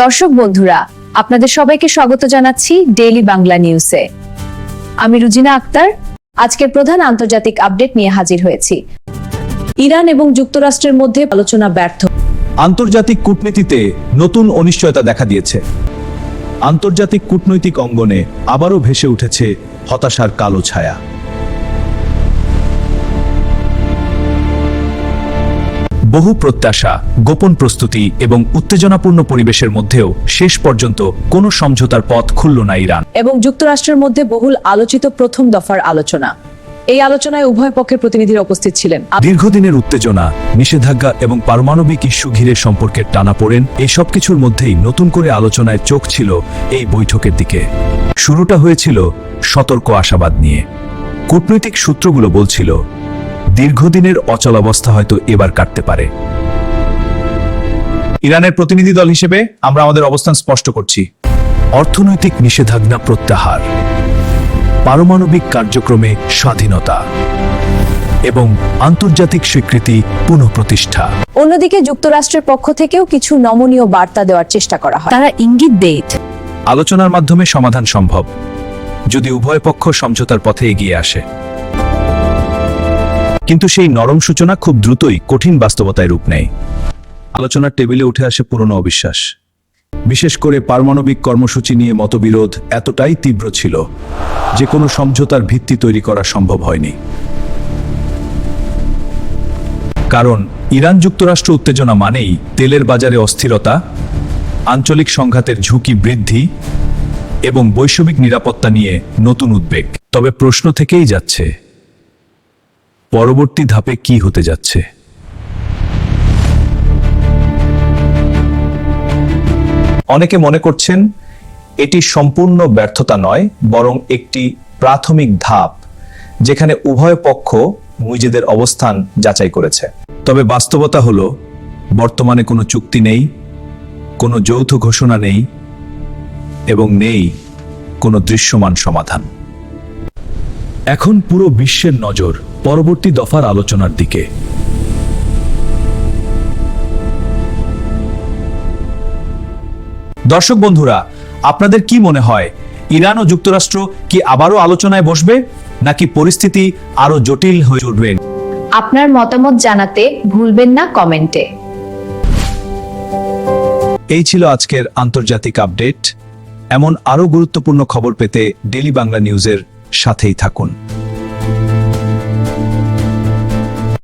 দর্শক বন্ধুরা, আপনাদের সবাইকে স্বাগত জানাচ্ছি ডেইলি বাংলা নিউজে। আমি রুজিনা আক্তার আজকের প্রধান আন্তর্জাতিক আপডেট নিয়ে হাজির হয়েছি। ইরান এবং যুক্তরাষ্ট্রের মধ্যে আলোচনা ব্যর্থ। আন্তর্জাতিক কূটনীতিতে নতুন অনিশ্চয়তা দেখা দিয়েছে। আন্তর্জাতিক কূটনৈতিক অঙ্গনে আবারও ভেসে উঠেছে হতাশার কালো ছায়া। বহু প্রত্যাশা, গোপন প্রস্তুতি এবং উত্তেজনাপূর্ণ পরিবেশের মধ্যেও শেষ পর্যন্ত কোনো সমঝোতার পথ খুলল না ইরান এবং যুক্তরাষ্ট্রের মধ্যে বহুল আলোচিত প্রথম দফার আলোচনা। এই আলোচনায় উভয় পক্ষের প্রতিনিধিরা উপস্থিত ছিলেন। দীর্ঘদিনের উত্তেজনা, নিষেধাজ্ঞা এবং পারমাণবিক ইস্যু ঘিরে সম্পর্কের টানাপোড়েন, এই সবকিছুর মধ্যেই নতুন করে আলোচনায় চোখ ছিল এই বৈঠকের দিকে। শুরুটা হয়েছিল সতর্ক আশাবাদ নিয়ে। কূটনৈতিক সূত্রগুলো বলছিল দীর্ঘদিনের অচলাবস্থা হয়তো এবার কাটতে পারে। ইরানের প্রতিনিধি দল হিসেবে আমরা আমাদের অবস্থান স্পষ্ট করছি। অর্থনৈতিক নিষেধাজ্ঞা প্রত্যাহার, পারমাণবিক কার্যক্রমে স্বাধীনতা এবং আন্তর্জাতিক স্বীকৃতি পুনঃপ্রতিষ্ঠা। অন্যদিকে যুক্তরাষ্ট্রের পক্ষ থেকেও কিছু নমনীয় বার্তা দেওয়ার চেষ্টা করা হয়। তারা ইঙ্গিত দেয় আলোচনার মাধ্যমে সমাধান সম্ভব, যদি উভয় পক্ষ সমঝোতার পথে এগিয়ে আসে। কিন্তু সেই নরম সূচনা খুব দ্রুতই কঠিন বাস্তবতায় রূপ নেয়। আলোচনার টেবিলে উঠে আসে পুরনো অবিশ্বাস। বিশেষ করে পারমাণবিক কর্মসূচি নিয়ে মতবিরোধ এতটাই তীব্র ছিল যে কোনো সমঝোতার ভিত্তি তৈরি করা সম্ভব হয়নি। কারণ ইরান যুক্তরাষ্ট্র উত্তেজনা মানেই তেলের বাজারে অস্থিরতা, আঞ্চলিক সংঘাতের ঝুঁকি বৃদ্ধি এবং বৈশ্বিক নিরাপত্তা নিয়ে নতুন উদ্বেগ। তবে প্রশ্ন থেকেই যাচ্ছে, পরবর্তী ধাপে কি হতে যাচ্ছে? অনেকে মনে করছেন এটি সম্পূর্ণ ব্যর্থতা নয়, বরং একটি প্রাথমিক ধাপ যেখানে উভয় পক্ষ নিজেদের অবস্থান যাচাই করেছে। তবে বাস্তবতা হলো বর্তমানে কোনো চুক্তি নেই, কোনো যৌথ ঘোষণা নেই এবং নেই কোনো দৃশ্যমান সমাধান। এখন পুরো বিশ্বের নজর পরবর্তী দফার আলোচনার দিকে। দর্শক বন্ধুরা, আপনাদের কি মনে হয়, ইরান ও যুক্তরাষ্ট্র কি আবারও আলোচনায় বসবে, নাকি পরিস্থিতি আরো জটিল হয়ে উঠবে? আপনার মতামত জানাতে ভুলবেন না কমেন্টে। এই ছিল আজকের আন্তর্জাতিক আপডেট। এমন আরো গুরুত্বপূর্ণ খবর পেতে ডেইলি বাংলা নিউজের সাথেই থাকুন।